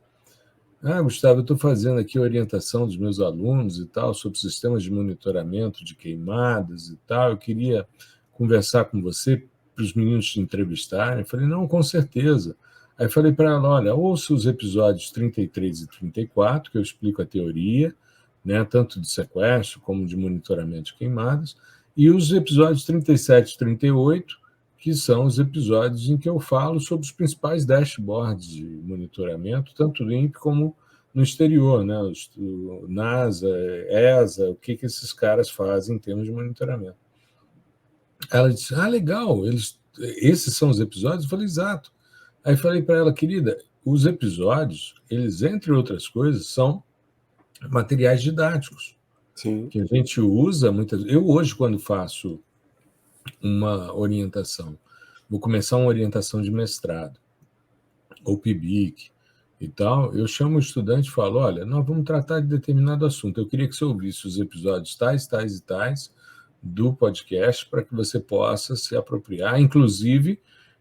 Gustavo, eu estou fazendo aqui a orientação dos meus alunos e tal, sobre sistemas de monitoramento de queimadas e tal. Eu queria conversar com você para os meninos te entrevistarem. Eu falei, não, com certeza. Aí falei para ela, olha, ouça os episódios 33 e 34, que eu explico a teoria, né, tanto de sequestro como de monitoramento de queimadas, e os episódios 37 e 38, que são os episódios em que eu falo sobre os principais dashboards de monitoramento, tanto no INPE como no exterior, né? O NASA, ESA, o que, que esses caras fazem em termos de monitoramento. Ela disse, legal, esses são os episódios? Eu falei, exato. Aí falei para ela, querida, os episódios, eles, entre outras coisas, são materiais didáticos, sim, que a gente usa muitas vezes. Eu hoje, quando faço uma orientação, vou começar uma orientação de mestrado, ou PIBIC e tal, eu chamo o estudante e falo, olha, nós vamos tratar de determinado assunto. Eu queria que você ouvisse os episódios tais, tais e tais do podcast para que você possa se apropriar, inclusive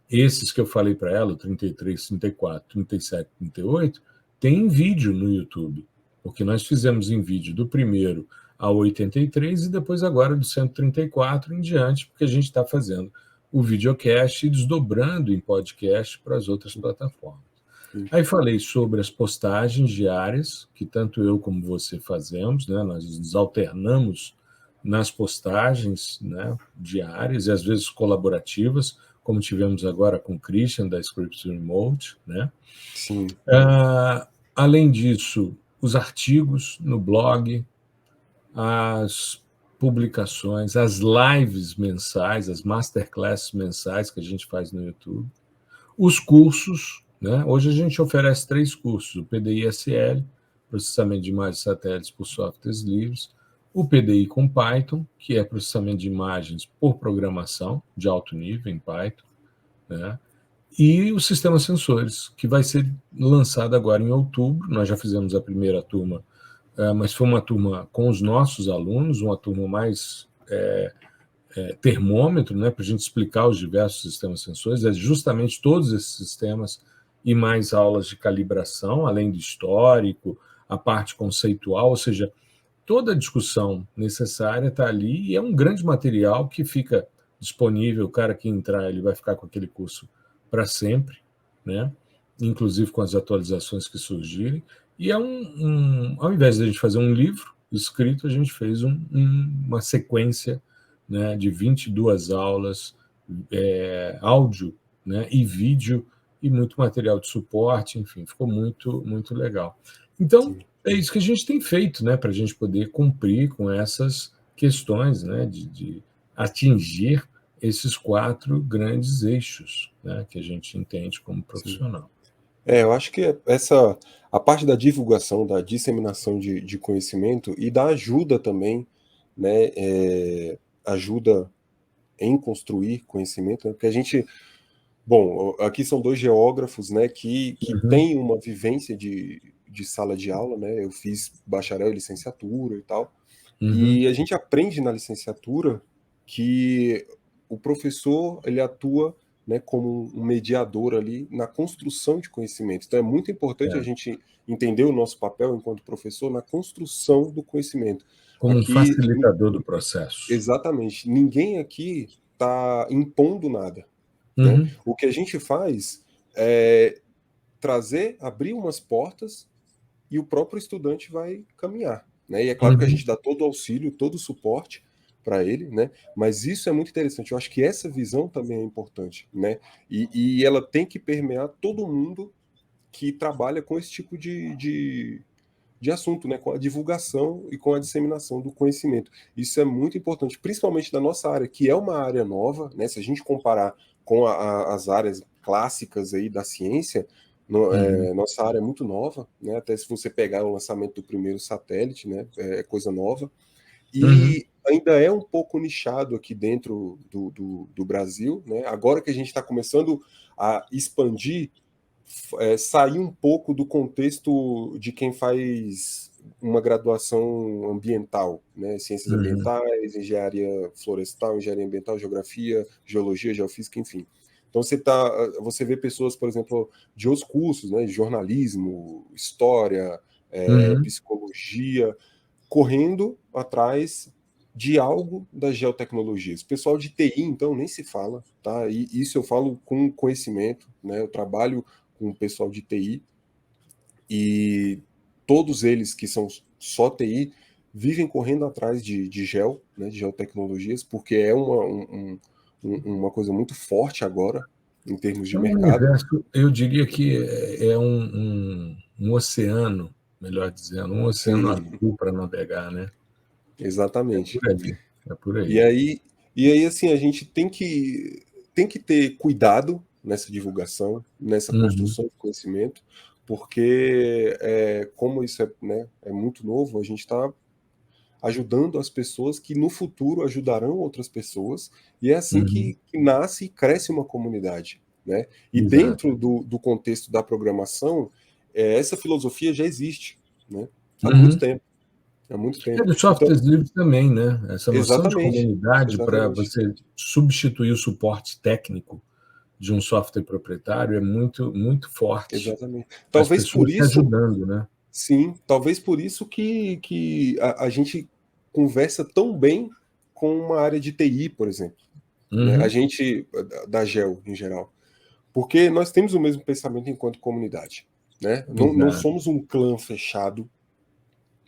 esses que eu falei para ela, o 33, 34, 37, 38, tem em vídeo no YouTube, porque nós fizemos em vídeo do primeiro ao 83 e depois agora do 134 em diante, porque a gente está fazendo o videocast e desdobrando em podcast para as outras plataformas. sim, Aí falei sobre as postagens diárias, que tanto eu como você fazemos, né? Nós nos alternamos nas postagens, né, diárias e às vezes colaborativas, como tivemos agora com o Christian da Scripts Remote, né? sim, Além disso, os artigos no blog, as publicações, as lives mensais, as masterclasses mensais que a gente faz no YouTube, os cursos, né? Hoje a gente oferece 3 cursos: o PDI-SL, processamento de imagens satélites por softwares livres, o PDI com Python, que é processamento de imagens por programação de alto nível em Python, né? E o sistema sensores, que vai ser lançado agora em outubro. Nós já fizemos a primeira turma, mas foi uma turma com os nossos alunos, uma turma mais termômetro, né, para a gente explicar os diversos sistemas sensores, é justamente todos esses sistemas e mais aulas de calibração, além do histórico, a parte conceitual, ou seja, toda a discussão necessária está ali e é um grande material que fica disponível. O cara que entrar, ele vai ficar com aquele curso para sempre, né? Inclusive com as atualizações que surgirem. E ao invés de a gente fazer um livro escrito, a gente fez uma sequência, né, de 22 aulas, áudio, né, e vídeo, e muito material de suporte, enfim, ficou muito, muito legal. Então, sim. é isso que a gente tem feito, né, para a gente poder cumprir com essas questões, né, de atingir esses 4 grandes eixos, né, que a gente entende como Sim. profissional. Eu acho que a parte da divulgação, da disseminação de conhecimento e da ajuda também, né, ajuda em construir conhecimento, né, porque a gente, bom, aqui são 2 geógrafos, né, que Uhum, têm uma vivência de sala de aula, né, eu fiz bacharel e licenciatura e tal, uhum, e a gente aprende na licenciatura que o professor ele atua, né, como um mediador ali na construção de conhecimento. Então é muito importante a é. gente entender o nosso papel enquanto professor na construção do conhecimento. Como um Aqui, facilitador do processo. exatamente, ninguém aqui está impondo nada, né? Uhum, O que a gente faz é trazer, abrir umas portas e o próprio estudante vai caminhar, né? E é claro que a uhum, gente dá todo o auxílio, todo o suporte para ele, né? Mas isso é muito interessante. Eu acho que essa visão também é importante, né? E ela tem que permear todo mundo que trabalha com esse tipo de assunto, né? Com a divulgação e com a disseminação do conhecimento. Isso é muito importante, principalmente na nossa área, que é uma área nova, né? Se a gente comparar com as áreas clássicas aí da ciência, Nossa área é muito nova, né? Até se você pegar o lançamento do primeiro satélite, né? É coisa nova. E ainda é um pouco nichado aqui dentro do Brasil, né? Agora que a gente está começando a expandir, sair um pouco do contexto de quem faz uma graduação ambiental, né? Ciências ambientais, engenharia florestal, engenharia ambiental, geografia, geologia, geofísica, enfim. Então você vê pessoas, por exemplo, de outros cursos, né? Jornalismo, história, psicologia, correndo atrás de algo das geotecnologias. O pessoal de TI, então, nem se fala, tá? E isso eu falo com conhecimento, né? Eu trabalho com o pessoal de TI e todos eles que são só TI vivem correndo atrás de né? De geotecnologias, porque é uma coisa muito forte agora, em termos de É um mercado. universo, eu diria que é um oceano, melhor dizendo, um oceano Sim, azul para navegar, né? É exatamente. por aí, é por E aí. aí, e aí assim, a gente tem que ter cuidado nessa divulgação, nessa Uhum, construção de conhecimento, porque como isso né, é muito novo, a gente está ajudando as pessoas que no futuro ajudarão outras pessoas, e é assim uhum, que nasce e cresce uma comunidade, né? E exato. dentro do contexto da programação, essa filosofia já existe, né? Há muito Uhum. tempo, há muito É tempo. dos Então, softwares livres também, né? Essa noção de exatamente, comunidade para exatamente. você substituir o suporte técnico de um software proprietário é muito, muito forte. Exatamente. As Talvez por pessoas se isso, ajudando, né? sim, talvez por isso que a gente conversa tão bem com uma área de TI, por exemplo, né? A Uhum, gente, da GEL em geral, porque nós temos o mesmo pensamento enquanto comunidade, né? Não exato. somos um clã fechado.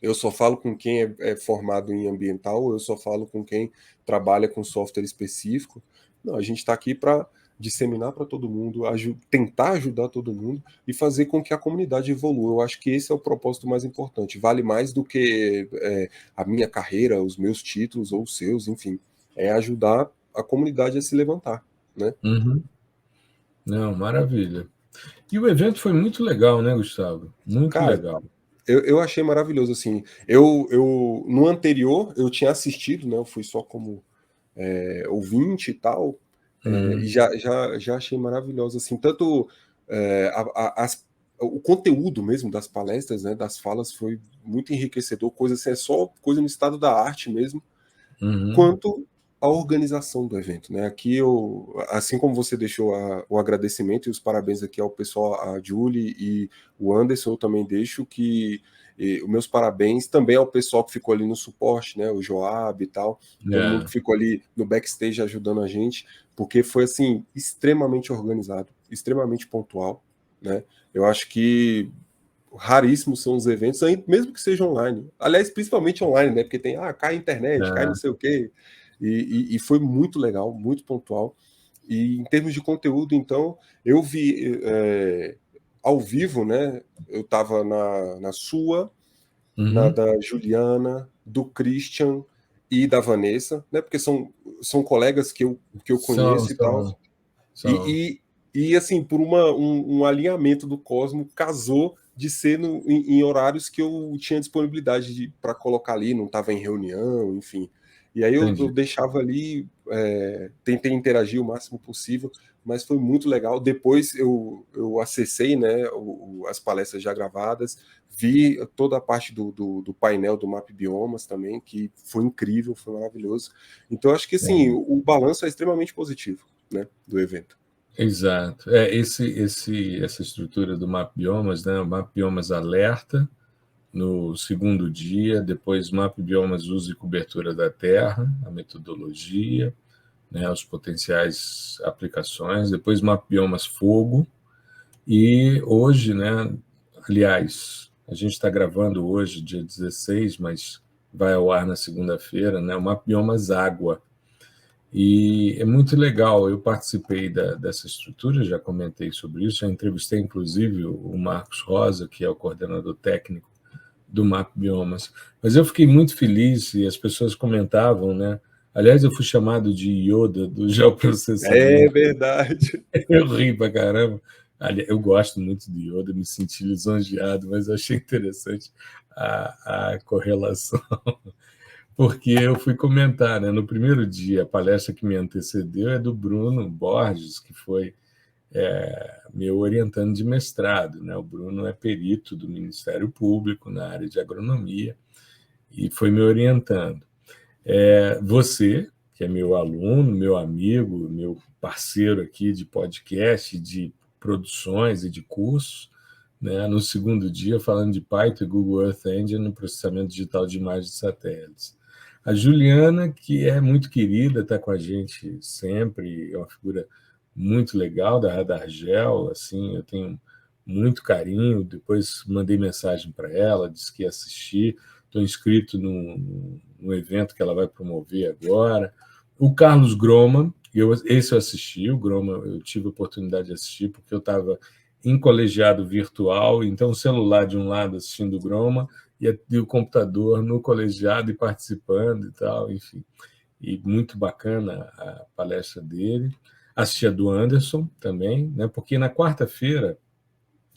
Eu só falo com quem é formado em ambiental, eu só falo com quem trabalha com software específico. Não, a gente está aqui para disseminar para todo mundo, tentar ajudar todo mundo e fazer com que a comunidade evolua. Eu acho que esse é o propósito mais importante. Vale mais do que a minha carreira, os meus títulos ou os seus, enfim. É ajudar a comunidade a se levantar, né? Uhum. Não, maravilha. E o evento foi muito legal, né, Gustavo? Muito Cara, legal. eu achei maravilhoso, assim. No anterior, eu tinha assistido, né? Eu fui só como ouvinte e tal, e Uhum. já achei maravilhoso, assim, tanto o conteúdo mesmo das palestras, né, das falas foi muito enriquecedor, coisa assim, é só coisa no estado da arte mesmo, Uhum. quanto a organização do evento, né? Aqui assim como você deixou o agradecimento e os parabéns aqui ao pessoal, a Julie e o Anderson, eu também deixo os meus parabéns também ao pessoal que ficou ali no suporte, né? O Joab e tal, todo mundo É, que ficou ali no backstage ajudando a gente, porque foi assim extremamente organizado, extremamente pontual, né? Eu acho que raríssimos são os eventos, mesmo que seja online. Aliás, principalmente online, né? Porque cai a internet, cai não é. sei o quê. E foi muito legal, muito pontual. E em termos de conteúdo, então, eu vi ao vivo, né? Eu estava na sua, na Uhum. da Juliana, do Christian e da Vanessa, né? Porque são colegas que eu São, conheço e tal. são, são. E assim, por um alinhamento do Cosmo, casou de ser em horários que eu tinha disponibilidade para colocar ali, não estava em reunião, enfim. E aí eu Entendi. deixava ali, tentei interagir o máximo possível, mas foi muito legal. Depois eu acessei, né, as palestras já gravadas, vi toda a parte do painel do Map Biomas também, que foi incrível, foi maravilhoso. Então, acho que assim, É. o balanço é extremamente positivo, né, do evento. Exato. Essa estrutura do Map Biomas, né? O Map Biomas alerta no segundo dia, depois Map Biomas uso e cobertura da Terra, a metodologia, né? Os potenciais aplicações, depois Map Biomas fogo, e hoje, né? Aliás, a gente está gravando hoje, dia 16, mas vai ao ar na segunda-feira, né? O Map Biomas água. E é muito legal, eu participei dessa estrutura, já comentei sobre isso, já entrevistei inclusive o Marcos Rosa, que é o coordenador técnico do Map Biomas. Mas eu fiquei muito feliz e as pessoas comentavam, né? Aliás, eu fui chamado de Yoda do É geoprocessamento. verdade. Eu ri pra caramba. Eu gosto muito do Yoda, me senti lisonjeado, mas achei interessante a correlação, porque eu fui comentar, né, no primeiro dia, a palestra que me antecedeu é do Bruno Borges, que foi meu orientando de mestrado. Né? O Bruno é perito do Ministério Público na área de agronomia e foi me orientando. Você, que é meu aluno, meu amigo, meu parceiro aqui de podcast, de produções e de cursos, né? No segundo dia, falando de Python e Google Earth Engine no processamento digital de imagens de satélites. A Juliana, que é muito querida, está com a gente sempre, é uma figura muito legal da Radargel, assim, eu tenho muito carinho. Depois mandei mensagem para ela, disse que ia assistir. Estou inscrito no evento que ela vai promover agora. O Carlos Groman, esse eu assisti, o Groman eu tive a oportunidade de assistir, porque eu estava em colegiado virtual, então o celular de um lado assistindo o Groman e o computador no colegiado e participando e tal, enfim. E muito bacana a palestra dele. Assisti a do Anderson também, né? Porque na quarta-feira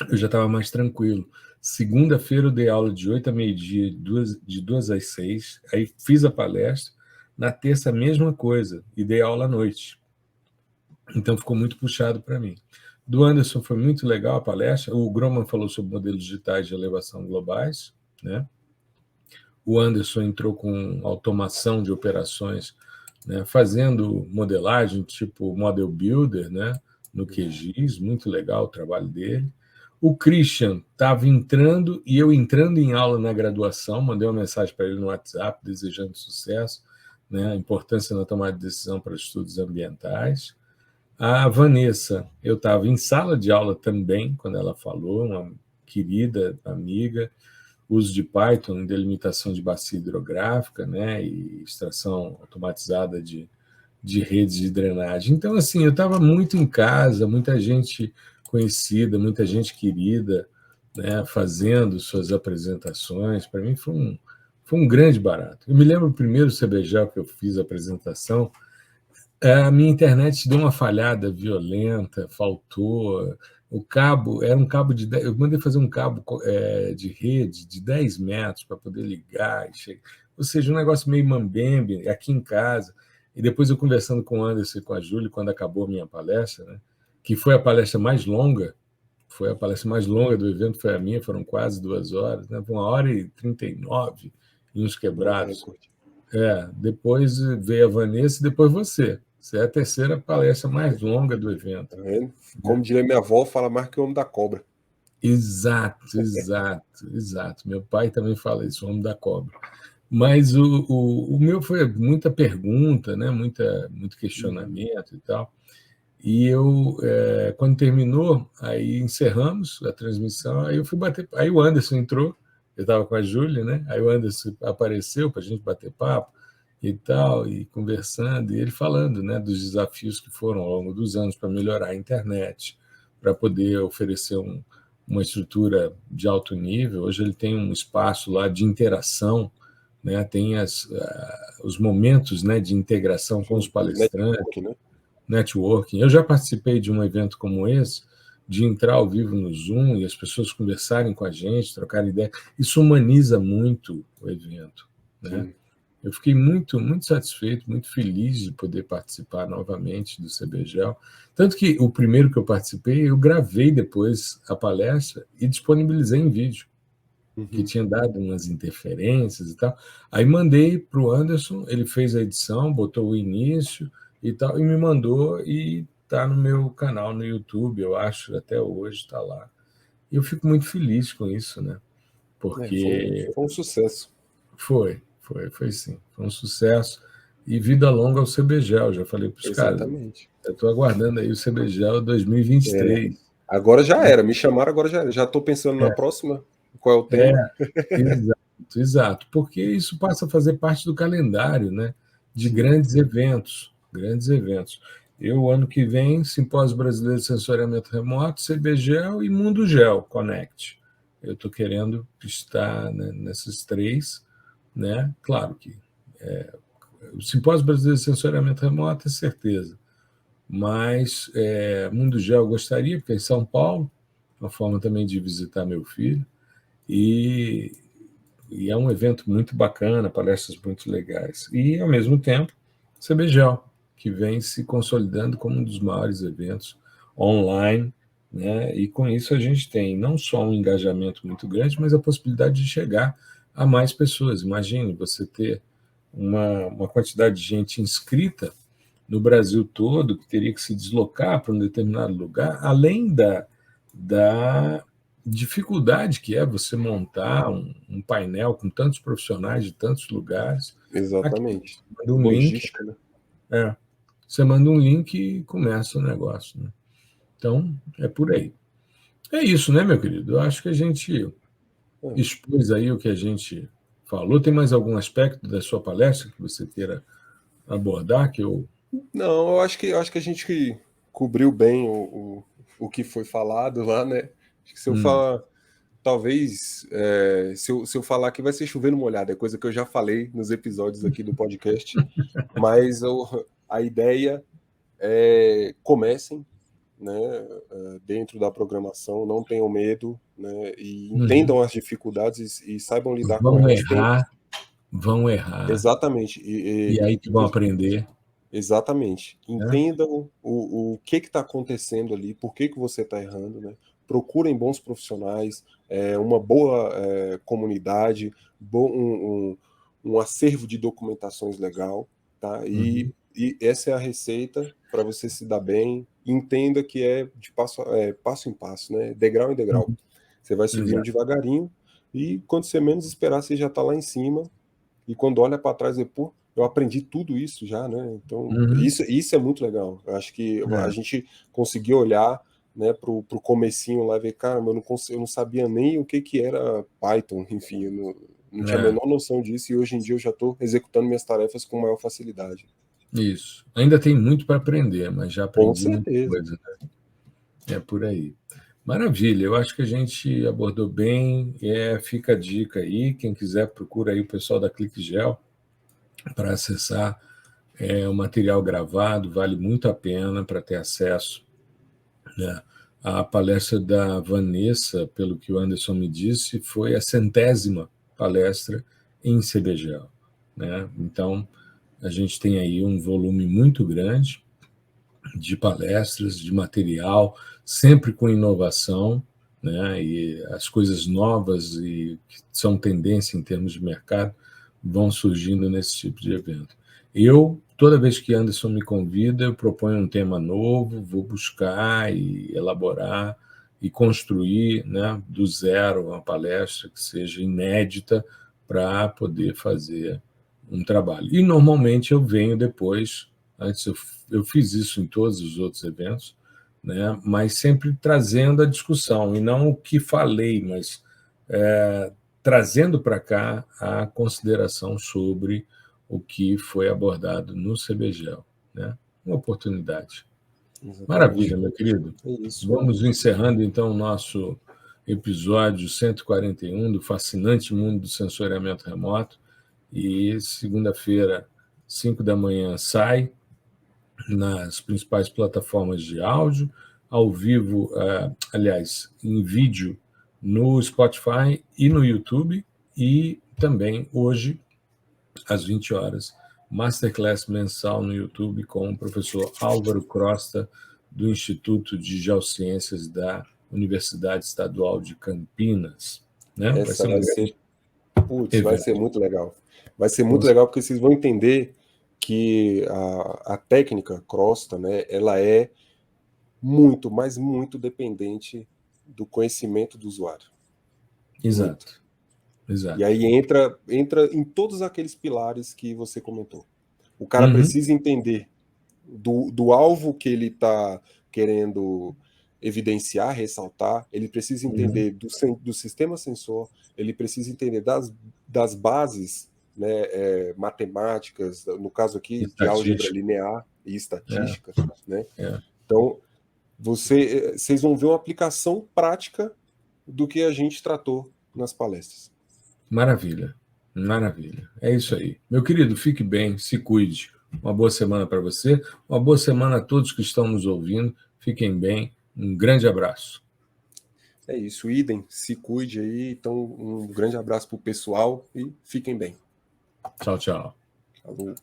eu já estava mais tranquilo. Segunda-feira eu dei aula de 8 a meio-dia, de 2 às 6, aí fiz a palestra. Na terça, a mesma coisa, e dei aula à noite. Então ficou muito puxado para mim. Do Anderson foi muito legal a palestra. O Groman falou sobre modelos digitais de elevação globais, né? O Anderson entrou com automação de operações, né, fazendo modelagem tipo Model Builder, né, no QGIS, muito legal o trabalho dele. O Christian estava entrando e eu entrando em aula na graduação, mandei uma mensagem para ele no WhatsApp desejando sucesso, né, a importância na tomada de decisão para estudos ambientais. A Vanessa, eu estava em sala de aula também, quando ela falou, uma querida amiga, uso de Python, delimitação de bacia hidrográfica, né, e extração automatizada de redes de drenagem. Então, assim, eu estava muito em casa, muita gente conhecida, muita gente querida, né, fazendo suas apresentações. Para mim foi um grande barato. Eu me lembro o primeiro CBGEL que eu fiz a apresentação, a minha internet deu uma falhada violenta, faltou. O cabo era um cabo de 10, eu mandei fazer um cabo de rede de 10 metros para poder ligar. Ou seja, um negócio meio mambembe aqui em casa. E depois eu conversando com o Anderson e com a Júlia, quando acabou a minha palestra, né, que foi a palestra mais longa, foi a palestra mais longa do evento, foi a minha, foram quase 2 horas, né, 1h39 e uns quebrados. Depois veio a Vanessa e depois você. Você é a terceira palestra mais longa do evento. Tá vendo? Como diria minha avó, fala mais que o homem da cobra. Exato, exato, exato. Meu pai também fala isso, o homem da cobra. Mas o meu foi muita pergunta, né? Muito questionamento e tal. E eu, quando terminou, aí encerramos a transmissão, aí eu fui bater. Aí o Anderson entrou, eu estava com a Júlia, né? Aí o Anderson apareceu para a gente bater papo e tal, e conversando, e ele falando, né, dos desafios que foram ao longo dos anos para melhorar a internet, para poder oferecer uma estrutura de alto nível. Hoje ele tem um espaço lá de interação, né? Tem os momentos, né, de integração com os palestrantes. Networking, né? Networking. Eu já participei de um evento como esse, de entrar ao vivo no Zoom e as pessoas conversarem com a gente, trocarem ideia. Isso humaniza muito o evento, né? Sim. Eu fiquei muito, muito satisfeito, muito feliz de poder participar novamente do CBGEL. Tanto que o primeiro que eu participei, eu gravei depois a palestra e disponibilizei em vídeo, que tinha dado umas interferências e tal. Aí mandei para o Anderson, ele fez a edição, botou o início e tal, e me mandou, e está no meu canal no YouTube, eu acho, até hoje está lá. E eu fico muito feliz com isso, né? Porque Foi um sucesso. foi sim. Foi um sucesso. E vida longa ao CBGEL, já falei para os caras. Exatamente. Eu estou aguardando aí o CBGEL 2023. Agora já era, me chamaram, agora já era. Já estou pensando na próxima, qual é o tema. Exato, exato. Porque isso passa a fazer parte do calendário, né, de grandes eventos. Grandes eventos. Eu, ano que vem, Simpósio Brasileiro de Sensoriamento Remoto, CBGEL e Mundo Gel Connect. Eu estou querendo estar, né, nesses três, né? Claro que o Simpósio Brasileiro de Sensoriamento Remoto é certeza. mas Mundo Gel eu gostaria, porque é em São Paulo, uma forma também de visitar meu filho, e é um evento muito bacana, palestras muito legais. E, ao mesmo tempo, CBGEL, que vem se consolidando como um dos maiores eventos online, né? E com isso a gente tem não só um engajamento muito grande, mas a possibilidade de chegar a mais pessoas. Imagine você ter uma quantidade de gente inscrita no Brasil todo, que teria que se deslocar para um determinado lugar, além da dificuldade que é você montar um painel com tantos profissionais de tantos lugares. Aqui, Exatamente. você manda um link, Logística, né? você manda um link e começa o negócio. Né? Então, é por aí. É isso, né, meu querido? Eu acho que a gente expôs aí o que a gente falou. Tem mais algum aspecto da sua palestra que você queira abordar? Não, eu acho que a gente cobriu bem o que foi falado lá, né? Acho que se eu falar, talvez, se eu falar aqui vai ser chovendo molhado, é coisa que eu já falei nos episódios aqui do podcast, mas a ideia é comecem, né, dentro da programação, não tenham medo, né, e entendam as dificuldades e saibam lidar com Vão elas. vão errar, Exatamente. e aí que vão aprender. Exatamente. Né? Entendam o que está acontecendo ali, por que você está errando, né? Procurem bons profissionais, uma boa comunidade, um acervo de documentações legal, tá? Uhum, E essa é a receita para você se dar bem. Entenda que é de passo em passo, né? Degrau em degrau. uhum, Você vai subindo exato. devagarinho e quando você menos esperar, você já está lá em cima e quando olha para trás, pô, eu aprendi tudo isso já, né? Então, Uhum, isso é muito legal. Eu acho que a é, gente conseguiu olhar, né, pro comecinho lá e ver, cara, eu não sabia nem o que era Python, enfim, eu não tinha a é, menor noção disso e hoje em dia eu já estou executando minhas tarefas com maior facilidade. isso. Ainda tem muito para aprender, mas já Com aprendi muita certeza. coisa. É por aí. Maravilha, eu acho que a gente abordou bem. Fica a dica aí. Quem quiser, procura aí o pessoal da ClickGel para acessar o material gravado, vale muito a pena para ter acesso. Né? A palestra da Vanessa, pelo que o Anderson me disse, foi a 100ª palestra em CBGEL. Né? Então, a gente tem aí um volume muito grande de palestras, de material, sempre com inovação, né? E as coisas novas e que são tendência em termos de mercado vão surgindo nesse tipo de evento. Toda vez que Anderson me convida, eu proponho um tema novo, vou buscar e elaborar e construir, né, do zero uma palestra que seja inédita para poder fazer um trabalho. E normalmente eu venho depois, antes eu fiz isso em todos os outros eventos, né, mas sempre trazendo a discussão, e não o que falei, mas trazendo para cá a consideração sobre o que foi abordado no CBGEL. Né? Uma oportunidade. Exatamente. Maravilha, meu querido. É isso, Vamos Anderson. encerrando, então, o nosso episódio 141 do fascinante mundo do sensoriamento remoto. E segunda-feira, 5 da manhã, sai nas principais plataformas de áudio, ao vivo, aliás, em vídeo no Spotify e no YouTube, e também hoje, às 20 horas, Masterclass mensal no YouTube com o professor Álvaro Crosta, do Instituto de Geociências da Universidade Estadual de Campinas. Né? Vai Essa ser um vai grande ser, putz, vai ser evento. muito legal. Vai ser muito legal porque vocês vão entender que a técnica Crosta, né, ela é muito, mas muito dependente do conhecimento do usuário. Muito. Exato, E exato. aí entra em todos aqueles pilares que você comentou. O cara Uhum, precisa entender do alvo que ele está querendo evidenciar, ressaltar, ele precisa uhum. entender do sistema sensor, ele precisa entender das bases, né, matemáticas, no caso aqui de álgebra Estatística. linear e É, estatística, né? é. Então, vocês vão ver uma aplicação prática do que a gente tratou nas palestras. Maravilha, maravilha. É isso aí. Meu querido, fique bem, se cuide. Uma boa semana para você, uma boa semana a todos que estão nos ouvindo. Fiquem bem, um grande abraço. É isso, idem, se cuide aí. Então, um grande abraço para o pessoal e fiquem bem. Tchau, tchau. Falou.